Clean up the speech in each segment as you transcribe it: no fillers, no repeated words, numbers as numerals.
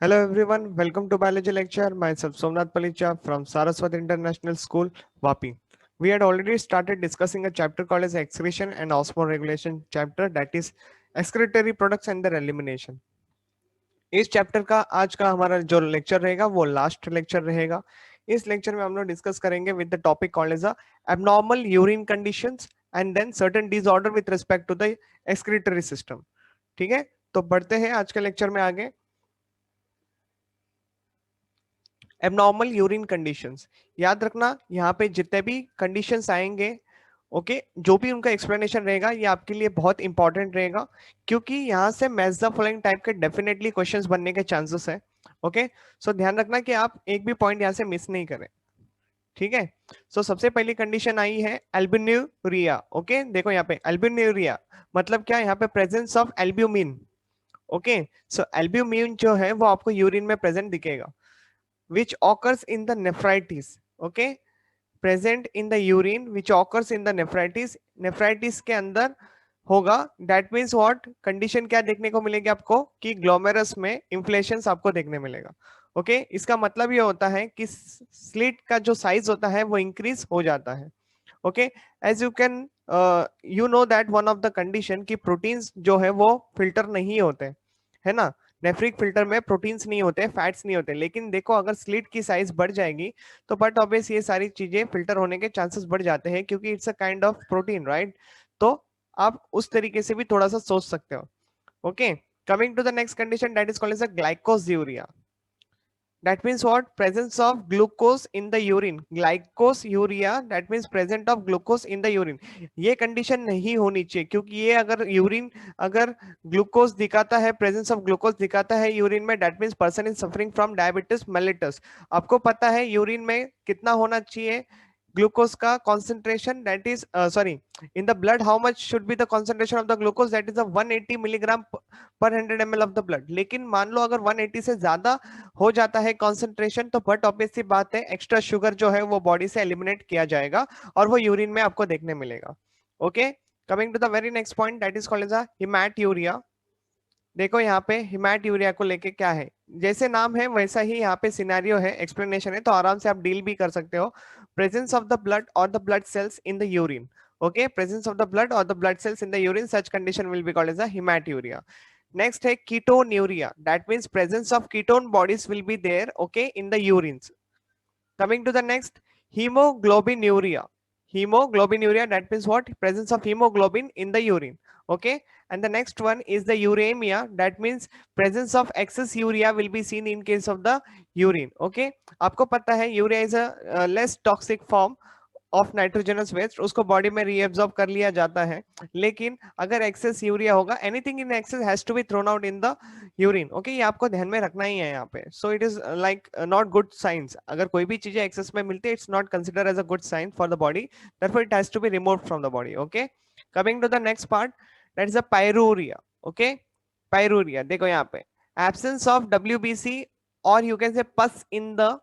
Hello everyone, welcome to biology lecture. Myself Somnath Palicha from Saraswati International School, Vapi. We had already started discussing a chapter called as excretion and osmoregulation chapter, that is excretory products and their elimination. इस chapter का आज का हमारा जो lecture रहेगा वो last lecture रहेगा. इस लेक्चर में हम लोग डिस्कस करेंगे with the topic called as abnormal urine conditions and then certain disorder with respect to the excretory system. ठीक है, तो बढ़ते हैं आज के लेक्चर में आगे. एबनॉर्मल यूरिन कंडीशंस, याद रखना यहाँ पे जितने भी कंडीशंस आएंगे, ओके, जो भी उनका एक्सप्लेनेशन रहेगा ये आपके लिए बहुत इंपॉर्टेंट रहेगा, क्योंकि यहाँ से मैच द फॉलोइंग टाइप के डेफिनेटली क्वेश्चंस बनने के चांसेस है. ओके, सो ध्यान रखना कि आप एक भी पॉइंट यहाँ से मिस नहीं करें. ठीक है, सो सबसे पहली कंडीशन आई है एल्ब्यूमिनुरिया. ओके, देखो यहाँ पे एल्ब्यूमिनुरिया मतलब क्या, यहाँ पे presence of albumin. Okay, so albumin जो है वो आपको यूरिन में प्रेजेंट दिखेगा, which occurs in the nephritis. Okay, present in the urine which occurs in the nephritis. nephritis के अंदर होगा. that means what condition क्या देखने को मिलेगी आपको कि ग्लोमेरस में इन्फ्लेशन आपको देखने मिलेगा. ओके, इसका मतलब ये होता है कि स्लिट का जो साइज होता है वो इंक्रीज हो जाता है. Okay, as you can you know that one of the condition की प्रोटीन्स जो है वो फिल्टर नहीं होते, है ना. नेफ्रिक फिल्टर में प्रोटीन्स नहीं होते, फैट्स नहीं होते, लेकिन देखो अगर स्लिट की साइज बढ़ जाएगी तो बट ऑब्वियस ये सारी चीजें फिल्टर होने के चांसेस बढ़ जाते हैं, क्योंकि it's a kind of protein, right. तो आप उस तरीके से भी थोड़ा सा सोच सकते हो. Okay, coming to the next condition that is called as a glycosuria. that means what, presence of glucose in the urine. Glycosuria, that means present of glucose in the urine. ये कंडीशन नहीं होनी चाहिए, क्योंकि ये अगर urine अगर glucose दिखाता है, प्रेजेंस ऑफ ग्लूकोज दिखाता है यूरिन में, that means person is suffering from diabetes mellitus. आपको पता है यूरिन में कितना होना चाहिए ग्लूकोज का concentration, that is sorry, in the blood how much should be the concentration of the glucose, that is a 180 milligram per 100 ml of the blood. लेकिन मान लो अगर 180 से ज्यादा हो जाता है कॉन्सेंट्रेशन, तो बट ऑब्वियस सी बात है एक्स्ट्रा शुगर जो है वो बॉडी से एलिमिनेट किया जाएगा और वो यूरिन में आपको देखने मिलेगा. Okay, coming to the very next point that is called as haematuria. देखो यहाँ पे हिमैट्यूरिया को लेके क्या है, जैसे नाम है वैसा ही यहाँ पे सिनेरियो है, एक्सप्लेनेशन है, तो आराम से आप डील भी कर सकते हो. प्रेजेंस ऑफ द ब्लड और the blood sales in the urine. Okay, presence of the blood or the blood cells in the urine, such condition will be called as a hematuria. Next है ketonuria, that means presence of ketone bodies will be there, okay, in the urines. Coming to the next, hemoglobinuria. Hemoglobinuria, that means what, presence of hemoglobin in the urine. Okay, and the next one is the uremia, that means presence of excess urea will be seen in case of the urine. Okay, आपको पता है urea is a less toxic form of nitrogenous waste, उसको body में reabsorb कर लिया जाता है. लेकिन अगर एक्सेस यूरिया होगा, anything in excess has to be thrown out in the urine. Okay, ये आपको ध्यान में रखना ही है यहाँ पे. So it is like not good science. अगर कोई भी चीजें एक्सेस में मिलती है, it's not consider as a good sign for the body, therefore it has to B removed from the body. Okay, coming to the next part that is a pyuria. Okay, pyuria देखो यहाँ पे, absence of WBC और you can say pus in the,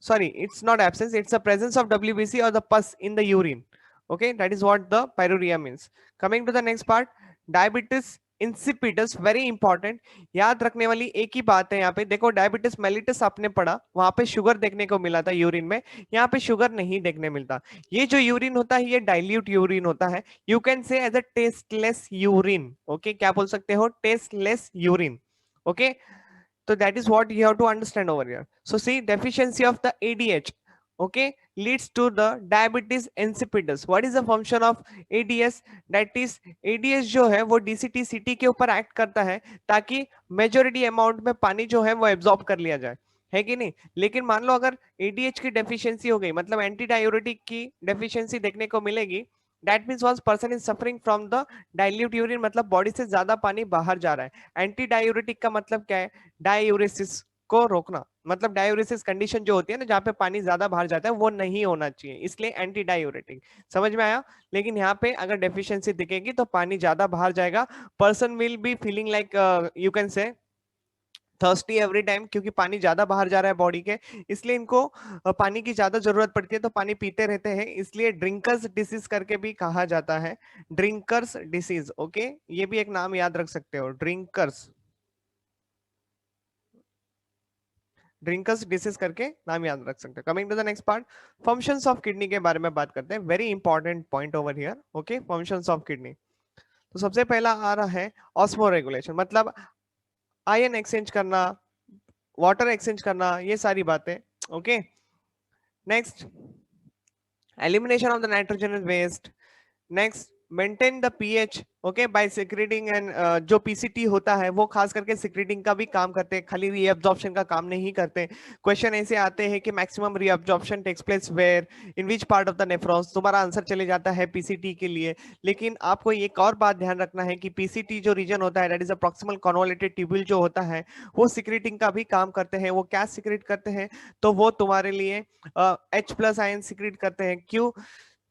sorry, it's not absence, it's a presence of WBC or the pus in the urine. Okay, that is what the pyruria means. Coming to the next part, diabetes insipidus, very important. याद रखने वाली एक ही बात है यहाँ पे, देखो diabetes mellitus आपने पढ़ा, वहां पे शुगर देखने को मिला था यूरिन में, यहाँ पे शुगर नहीं देखने मिलता. ये जो यूरिन होता है ये डाइल्यूट यूरिन होता है, you can say as a tasteless urine. Okay, क्या बोल सकते हो, tasteless urine. Okay, so that is what you have to understand over here. So see, deficiency of the ADH, okay, leads to the diabetes insipidus. What is the function of ADS? That is ADS जो है वो DCT-CT के ऊपर act करता है ताकि majority amount में पानी जो है वो एब्जॉर्ब कर लिया जाए, है कि नहीं. लेकिन मान लो अगर ADH की डेफिशिएंसी हो गई, मतलब एंटी डायूरेटिक की डेफिशिएंसी देखने को मिलेगी, that means one person is suffering from the dilute urine, मतलब बॉडी से ज्यादा पानी बाहर जा रहा है. एंटी डायूरेटिक का मतलब क्या है, डायूरेसिस को रोकना, मतलब डायूरेसिस कंडीशन जो होती है ना, जहां पे पानी ज्यादा बाहर जाता है, वो नहीं होना चाहिए, इसलिए एंटी डायूरेटिक. समझ में आया. लेकिन यहाँ पे अगर डेफिशिएंसी दिखेगी तो पानी ज्यादा बाहर जाएगा, person will be feeling like you can से थर्स्टी एवरी टाइम, क्योंकि पानी ज्यादा बाहर जा रहा है बॉडी के, इसलिए इनको पानी की ज्यादा जरूरत पड़ती है, तो पानी पीते रहते हैं, इसलिए ड्रिंकर्स डिसीज करके भी कहा जाता है, ड्रिंकर्स डिसीज. ओके, ये भी एक नाम याद रख सकते हो, ड्रिंकर्स ड्रिंकर्स डिसीज करके नाम याद रख सकते हैं। Coming to the next part, functions of kidney के बारे में बात करते हैं। Very important point over here. Okay, functions of kidney. तो सबसे पहला आ रहा है ऑस्मो रेगुलेशन, मतलब आयन एक्सचेंज करना, वाटर एक्सचेंज करना, ये सारी बातें। Okay, next elimination of the nitrogen waste. Next maintain the pH, okay, by secreting and जो पीसीटी होता है वो खास करके सिक्रेटिंग का भी काम करते हैं, खाली रीअब्जॉर्प्शन का काम नहीं करते। क्वेश्चन ऐसे आते हैं कि maximum reabsorption takes place where, in which part of the nephrons, तुम्हारा आंसर चले जाता है पीसीटी के लिए। लेकिन आपको एक और बात ध्यान रखना है कि पीसीटी जो रीजन होता है, that is a proximal convoluted tubule जो होता है, वो सिक्रेटिंग का भी काम करते हैं। वो क्या सिक्रेट करते हैं? तो वो तुम्हारे लिए H प्लस आयन सिक्रेट करते हैं। क्यों?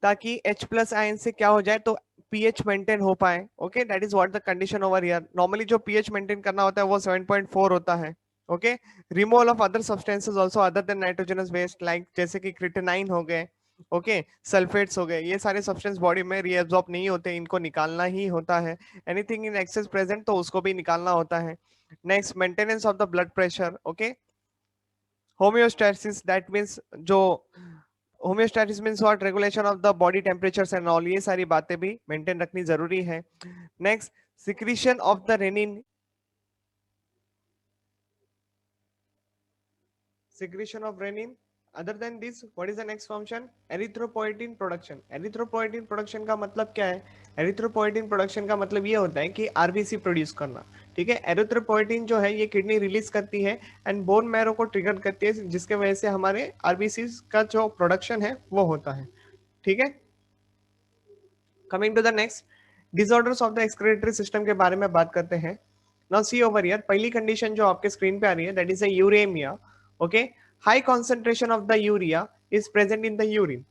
ताकि H प्लस आयन से क्या हो जाए, तो पीएच मेंटेन हो पाए। Okay, that is what the condition over here. Normally जो पीएच मेंटेन करना होता है वो 7.4 होता है। ओके, removal of other substances also other than nitrogenous waste, like जैसे कि क्रिटेनाइन हो गए, ओके, सल्फेट्स हो गए, ये सारे सब्सटेंस बॉडी में रीएब्सॉर्ब नहीं होते, इनको निकालना ही होता है। एनीथिंग इन एक्सेस प्रेजेंट तो उसको भी निकालना होता है। Next maintenance of the blood pressure. Okay, homeostasis, that means जो homeostasis means what, regulation of the body temperatures and all, ये सारी बातें भी मेंटेन रखनी जरूरी है। Next secretion of the renin, secretion of renin. Other than this, what is the next function? Erythropoietin production. Erythropoietin production का मतलब क्या है? एरिथ्रोपोइटिन प्रोडक्शन का मतलब ये होता है कि आरबीसी प्रोड्यूस करना। ठीक है, एरिथ्रोपोइटिन जो है ये किडनी रिलीज करती है एंड बोन मैरो को ट्रिगर करती है, जिसके वजह से हमारे आरबीसी का जो प्रोडक्शन है वो होता है। ठीक है, coming to the next, disorders of the excretory system के बारे में बात करते हैं। नाउ सी ओवर हियर, पहली कंडीशन जो आपके स्क्रीन पे आ रही है, that is a uremia. Okay, high concentration of the urea is present in the urine.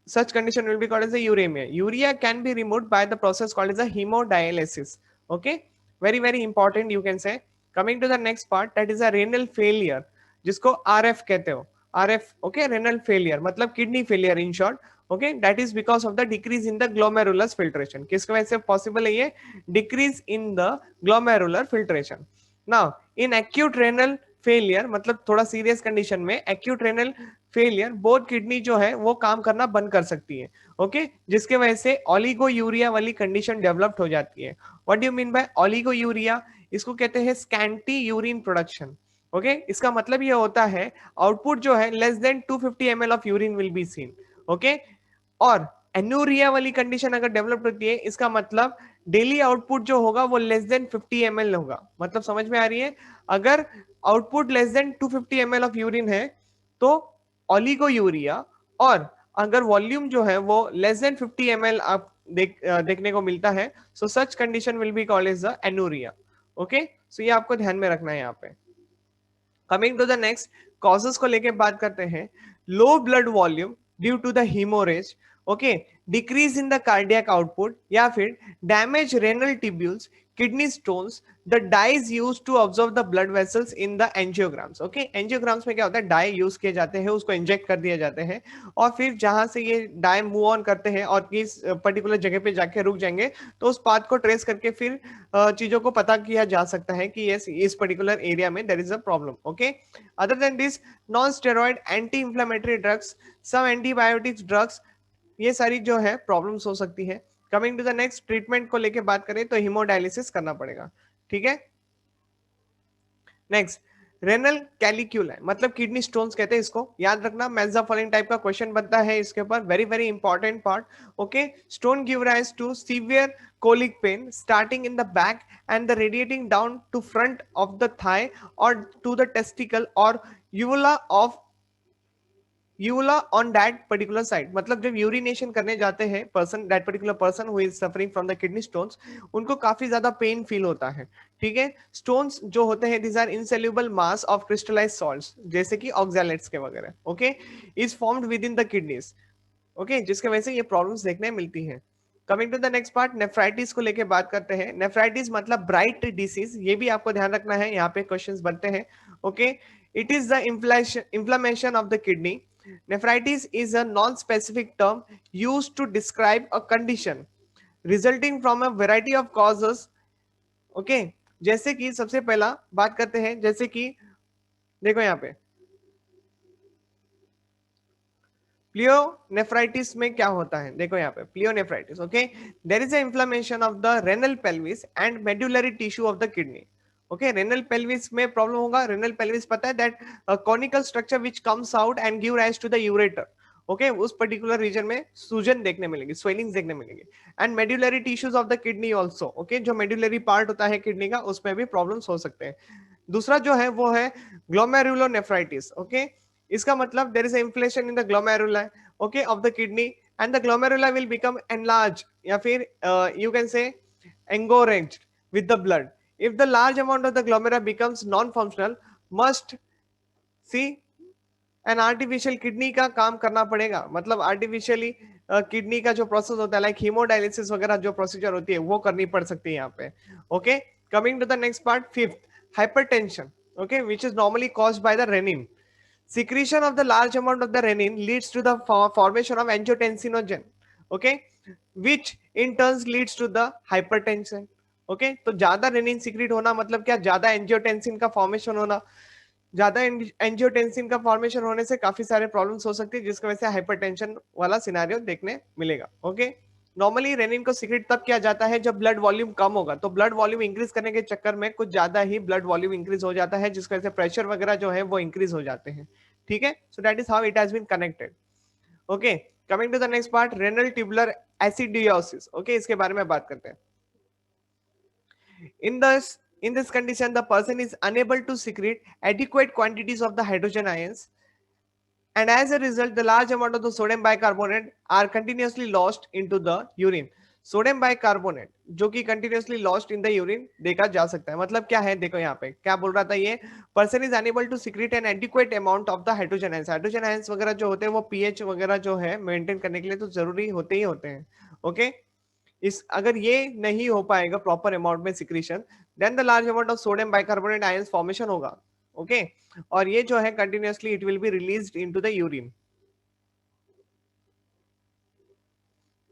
Such condition will be called as a uremia. Urea can be removed by the process called as a hemodialysis. Okay, very very important you can say. Coming to the next part, that is a renal failure, जिसको RF कहते हो। RF, okay, renal failure मतलब kidney failure in short. Okay, that is because of the decrease in the glomerulus filtration. किसकी वजह से possible है ये? Decrease in the glomerular filtration. Now in acute renal failure मतलब थोड़ा सीरियस कंडीशन में, acute renal failure, both kidney जो है वो काम करना बंद कर सकती है। ओके, जिसके वजह से ऑलिगो यूरिया वाली कंडीशन डेवलप्ड हो जाती है। What do you mean by oligo urea? इसको कहते हैं स्कैंटी यूरिन प्रोडक्शन। ओके, इसका मतलब ये होता है आउटपुट जो है less than 250 ml of urine will be seen. Okay, और एन्यूरिया वाली कंडीशन अगर डेवलप होती है, इसका मतलब डेली आउटपुट जो होगा वो लेस देन 50 ml होगा। मतलब समझ में आ रही है? अगर output less than 250 ml of urine है तो ऑलिगो यूरिया, और अगर वॉल्यूम जो है वो लेस देन 50 ml आप देखने को मिलता है, so such condition will be called as the anuria. Okay, so ये आपको ध्यान में रखना है यहाँ पे। Coming to the next, causes को लेके बात करते हैं। Low blood volume due to the haemorrhage, okay, decrease in the cardiac output, या फिर damage renal tubules, kidney stones, the dyes use to observe the blood vessels in the angiograms. Okay, angiograms में क्या होता है, dye use किए जाते हैं, उसको इंजेक्ट कर दिए जाते हैं, और फिर जहां से ये डाई मूव ऑन करते हैं और किस पर्टिकुलर जगह पे जाके रुक जाएंगे, तो उस पाथ को ट्रेस करके फिर चीजों को पता किया जा सकता है कि यस इस पर्टिकुलर एरिया में there is a problem. Okay, other than this, non steroid anti inflammatory drugs, some antibiotics drugs, ये सारी जो है प्रॉब्लम्स हो सकती है। Coming to the next, treatment को लेके बात करें तो हीमोडायलिसिस करना पड़ेगा। ठीक है, नेक्स्ट रेनल कैलिक्यूला मतलब किडनी स्टोन्स कहते हैं इसको, याद रखना। मेंजा फॉलोइंग टाइप का क्वेश्चन बनता है इसके ऊपर, very very important part. Okay, stone give rise to severe colic pain starting in the back and the radiating down to front of the thigh और टू द टेस्टिकल और vulva of vulva on that particular side. मतलब जब urination करने जाते हैं person, that particular person who is suffering from the kidney stones, उनको काफी ज्यादा पेन फील होता है। ठीक है, स्टोन्स जो होते हैं these are insoluble mass of crystallised salts, जैसे कि ऑक्सैलेट्स के वगैरह। Okay, is formed within the kidneys. Okay, जिसके वजह से ये प्रॉब्लम्स देखने मिलती है। Coming to the next part, nephritis को लेके बात करते हैं। नेफ्राइटिस मतलब ब्राइट डिसीज, ये भी आपको ध्यान रखना है, यहाँ पे क्वेश्चंस बनते हैं। Okay, it is the inflammation of the kidney. Nephritis is a non-specific term used to describe a condition resulting from a variety of causes. Okay, जैसे कि सबसे पहला बात करते हैं, जैसे कि देखो यहाँ पे प्लियोनेफ्राइटिस में क्या होता है, देखो यहाँ पे pyelonephritis, okay, there is a inflammation of the renal pelvis and medullary tissue of the kidney. Okay, renal pelvis में प्रॉब्लम होगा। रेनल पेल्विस पता है that conical structure which comes out and give rise to the ureter. Okay, उस particular region में सूजन देखने मिलेगी, swellings देखने मिलेंगे। And medullary tissues of the kidney also, okay, जो मेडुलरी पार्ट होता है किडनी का उसमें भी प्रॉब्लम्स हो सकते हैं। दूसरा जो है वो है ग्लोमेरुलोनेफ्राइटिस। ओके, इसका मतलब there is a inflation in the glomerula, okay, of the kidney and the glomerula will become enlarge या फिर you can say engorged with the blood. If the large amount of the glomeruli becomes non-functional, must see an artificial kidney का काम करना पड़ेगा। मतलब artificially kidney का जो process होता है लाइक हीमोडायलिसिस वगैरह जो प्रोसीजर होती है वो करनी पड़ सकती है यहाँ पे। Okay, coming to the next part, fifth, hypertension, okay, which is normally caused by the renin. Secretion of the large amount of the renin leads to the formation of angiotensinogen, okay, which in turn leads to the hypertension. okay, तो ज्यादा rennin secrete होना मतलब क्या, ज्यादा angiotensin का formation होना। ज्यादा angiotensin का फॉर्मेशन होने से काफी सारे प्रॉब्लम्स हो सकती है जिसकी वजह से हाइपरटेंशन वाला सिनेरियो देखने मिलेगा। ओके, नॉर्मली रेनिन को सीक्रेट तब किया जाता है जब ब्लड वॉल्यूम कम होगा। तो ब्लड वॉल्यूम इंक्रीज करने के चक्कर में कुछ ज्यादा ही ब्लड वॉल्यूम इंक्रीज हो जाता है जिसकी वजह से प्रेशर वगैरह जो है वो इंक्रीज हो जाते हैं। ठीक है, so that is how it has been connected. Okay, coming to the next part, renal tubular acidosis. Okay, इसके बारे में बात करते हैं। In this condition, the person is unable to secrete adequate quantities of the hydrogen ions, and as a result, the large amount of the sodium bicarbonate are continuously lost into the urine. Sodium bicarbonate जो कि continuously lost in the urine देखा जा सकता है। मतलब क्या है, देखो यहाँ पे क्या बोल रहा था ये, person is unable to secrete an adequate amount of the hydrogen ions. Hydrogen ions वगैरह जो होते हैं वो पीएच वगैरह जो है मेंटेन करने के लिए तो जरूरी होते ही होते हैं। ओके, इस अगर ये नहीं हो पाएगा प्रॉपर अमाउंट में secretion, then the large amount of sodium bicarbonate ions formation होगा। ओके, और ये जो है continuously it will be released into the urine,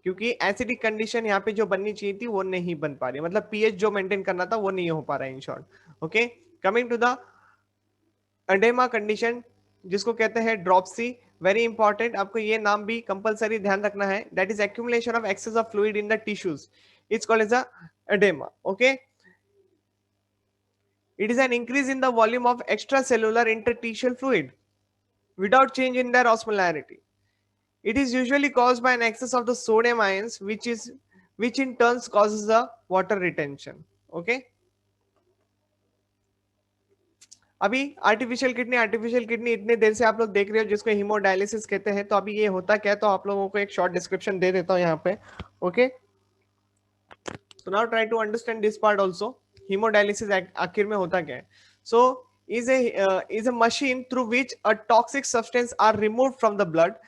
क्योंकि एसिडिक कंडीशन यहाँ पे जो बननी चाहिए थी वो नहीं बन पा रही, मतलब पीएच जो मेंटेन करना था वो नहीं हो पा रहा है in short. Okay, coming to the edema condition जिसको कहते हैं ड्रॉपसी, वेरी इंपॉर्टेंट, आपको ये नाम भी कंपलसरी ध्यान रखना है। That is accumulation of excess of fluid in the tissues, it's called as a edema. Okay, it is an increase in the volume of extracellular interstitial fluid without change in their osmolarity. It is usually caused by an excess of the sodium ions, which in turn causes the water retention. Okay. अभी artificial kidney इतने देर से आप लोग देख रहे हो जिसको haemodialysis कहते हैं। तो अभी ये होता क्या है, तो आप लोगों को एक शॉर्ट डिस्क्रिप्शन दे देता हूँ यहाँ पे। Okay, so now try to understand this part also. Hemodialysis आखिर में होता क्या है? So is a machine through which a toxic substance are removed from the blood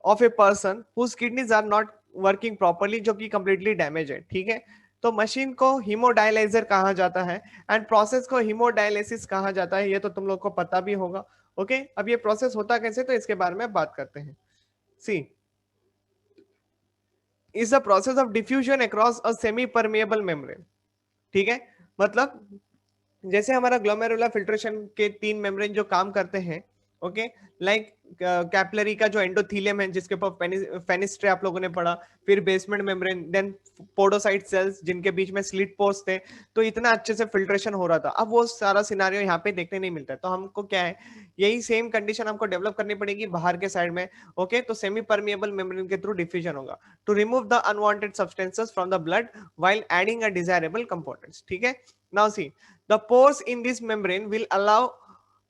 of a person whose kidneys are not working properly, जो कि completely damaged है। ठीक है, तो मशीन को हीमोडायलाइजर कहा जाता है एंड प्रोसेस को हीमोडायलिसिस कहा जाता है। ये तो तुम लोग को पता भी होगा। ओके, अब ये प्रोसेस होता कैसे, तो इसके बारे में बात करते हैं। सी is the process of diffusion across a semi permeable membrane। ठीक है, मतलब जैसे हमारा ग्लोमेरुलर फिल्ट्रेशन के 3 मेम्ब्रेन जो काम करते हैं, ओके, लाइक कैपिलरी का जो एंडोथीलियम है जिसके ऊपर फेनिस्ट्रे आप लोगों ने पढ़ा, फिर basement membrane, then podocyte cells जिनके बीच में स्लिट पोर्स थे, तो इतना अच्छे से फिल्ट्रेशन हो रहा था। अब वो सारा सिनारियो यहाँ पे देखने नहीं मिलता है, तो हमको क्या है, यही सेम कंडीशन हमको डेवलप करनी पड़ेगी बाहर के साइड में। ओके, तो सेमी परमिएबल मेम्ब्रेन के थ्रू डिफ्यूजन होगा to remove the unwanted substances from the blood while adding a desirable components. ठीक है, now see the pores in this membrane will allow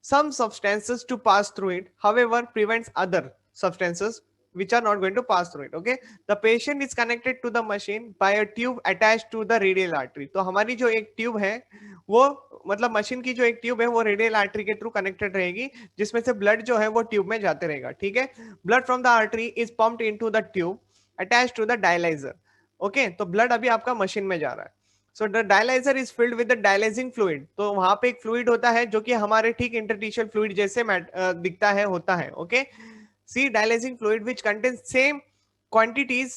some substances to pass through it, however prevents other substances which are not going to pass through it. Okay, the patient is connected to the machine by a tube attached to the radial artery। तो हमारी जो एक tube है वो, मतलब machine की जो एक ट्यूब है वो रेडियल आर्टरी के थ्रू कनेक्टेड रहेगी, जिसमें से ब्लड जो है वो ट्यूब में जाते रहेगा। ठीक है, blood from the artery is pumped into the tube attached to the dialyser. Okay, तो ब्लड अभी आपका मशीन में जा रहा है। So the dialyser is filled with the dialysing fluid. तो वहां पे एक फ्लूइड होता है जो कि हमारे ठीक इंटरस्टिशियल फ्लूइड जैसे दिखता है, होता है। Okay, see dialysing fluid which contains same quantities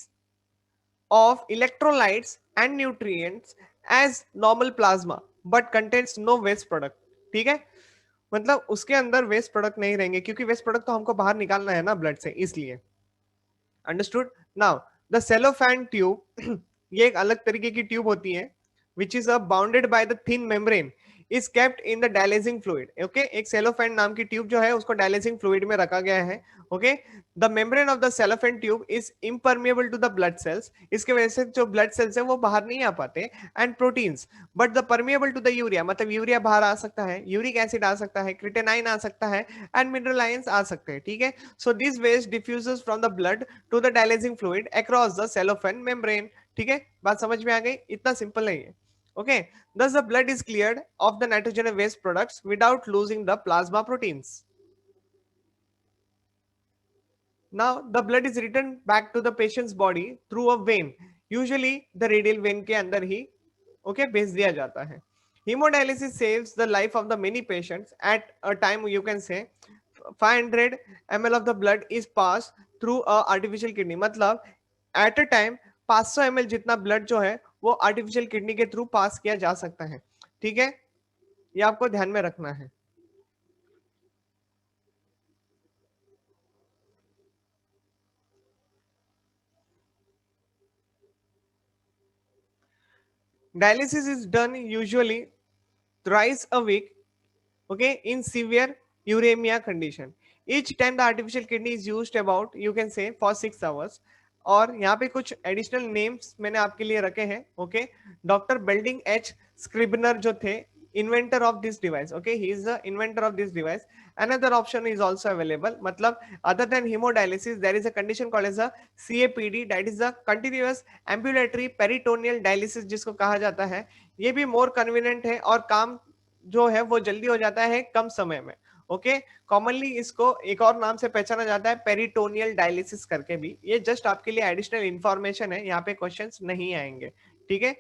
of electrolytes and nutrients as normal plasma but contains no waste product। ठीक है, मतलब उसके अंदर वेस्ट प्रोडक्ट नहीं रहेंगे, क्योंकि वेस्ट प्रोडक्ट तो हमको बाहर निकालना है ना ब्लड से, इसलिए। Understood now. The cellophane tube ये एक अलग तरीके की ट्यूब होती है, which is bounded by the thin membrane, is kept in the dialysing fluid. Okay, एक सेलोफैन नाम की ट्यूब जो है उसको डायलिसिंग फ्लूइड में रखा गया है। Okay, the membrane of the cellophane tube is impermeable to the blood cells, इसके वजह से जो ब्लड सेल्स है वो बाहर नहीं आ पाते, and proteins, but the permeable to the urea, मतलब यूरिया बाहर आ सकता है, यूरिक एसिड आ सकता है, क्रिटेनाइन आ सकता है, एंड मिनरल आयंस आ सकते हैं। ठीक है, so this waste diffuses from the blood to the dialysing fluid across the cellophane membrane. ठीक है, बात समझ में आ गई? इतना सिंपल नहीं है। Okay, thus the blood is cleared of the nitrogen and waste products without losing the plasma proteins. Now the blood is returned back to the patient's body through a vein, usually the radial vein के अंदर ही भेज दिया जाता है। Hemodialysis saves the life of the many patients. At a time, you can say 500 ml of the blood is passed through a artificial kidney, मतलब at a time 500 ml जितना blood जो है वो आर्टिफिशियल किडनी के through pass किया जा सकता है। ठीक है, ये आपको ध्यान में रखना है। Dialysis is done usually thrice a week, okay, in severe uremia condition. Each time the artificial kidney is used about, you can say, for 6 hours. और यहाँ पे कुछ एडिशनल नेम्स मैंने आपके लिए रखे हैं। Okay, doctor Belding H Scribner जो थे, inventor of this device, okay, he is the inventor of this device. Another option is also available, मतलब other than haemodialysis there is a condition called as a CAPD, that is the continuous ambulatory peritoneal dialysis, जिसको कहा जाता है। ये भी more convenient है और काम जो है वो जल्दी हो जाता है कम समय में। ओके, कॉमनली इसको एक और नाम से पहचाना जाता है, पेरिटोनियल डायलिसिस करके भी। ये जस्ट आपके लिए एडिशनल इंफॉर्मेशन है, यहाँ पे क्वेश्चंस नहीं आएंगे। ठीक है,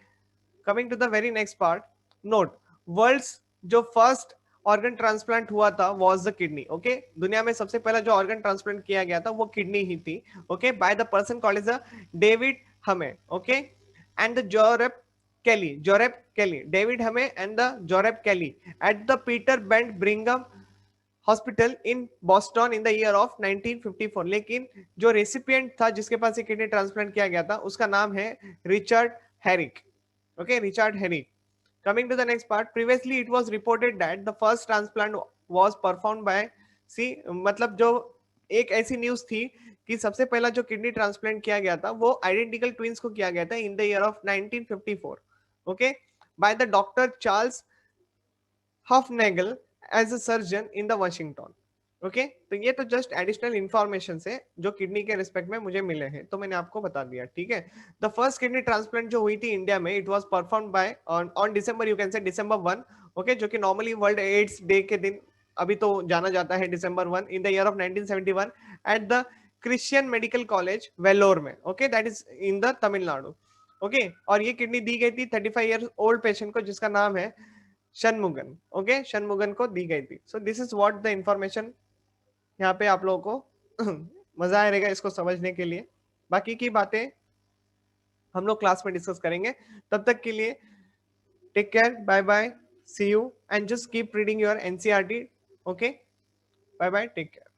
coming to the very next part, note, worlds जो फर्स्ट ऑर्गन ट्रांसप्लांट हुआ था वाज द किडनी। ओके, दुनिया में सबसे पहला जो ऑर्गन ट्रांसप्लांट किया गया था वो किडनी ही थी। Okay, by the person called as David Hume. Okay, and the Jorep Kelly, David Hume and the Jorep Kelly at the Peter Bent Brigham hospital in Boston in the year of 1954। लेकिन जो recipient था जिसके पास ये kidney transplant किया गया था उसका नाम है Richard Herrick. Okay, Richard Herrick. Coming to the next part, previously it was reported that the first transplant was performed by, see, मतलब जो एक ऐसी न्यूज थी कि सबसे पहला जो किडनी ट्रांसप्लांट किया गया था वो आइडेंटिकल ट्विंस को किया गया था in the year of 1954। Okay, by the doctor Charles Hufnagel as a surgeon in the Washington. Okay, तो ये तो जस्ट एडिशनल इंफॉर्मेशन है जो किडनी के रिस्पेक्ट में मुझे मिले हैं, तो मैंने आपको बता दिया। ठीक है, द फर्स्ट किडनी ट्रांसप्लांट जो हुई थी इंडिया में, it was performed by on December, you can से December 1। ओके, जो कि नॉर्मली वर्ल्ड एड्स डे के दिन अभी तो जाना जाता है December 1 in the year of 1971 at the Christian Medical College Vellore में। Okay, that is in the Tamil Nadu. Okay, और ये किडनी दी गई थी 35 ईयर ओल्ड पेशेंट को जिसका नाम है शनमुगन। ओके, शनमुगन को दी गई थी। So this is what the information यहाँ पे आप लोगों को मजा आएगा इसको समझने के लिए। बाकी की बातें हम लोग क्लास में डिस्कस करेंगे। तब तक के लिए take care, bye bye, see you, and just keep reading your NCERT। Okay, bye bye, take care.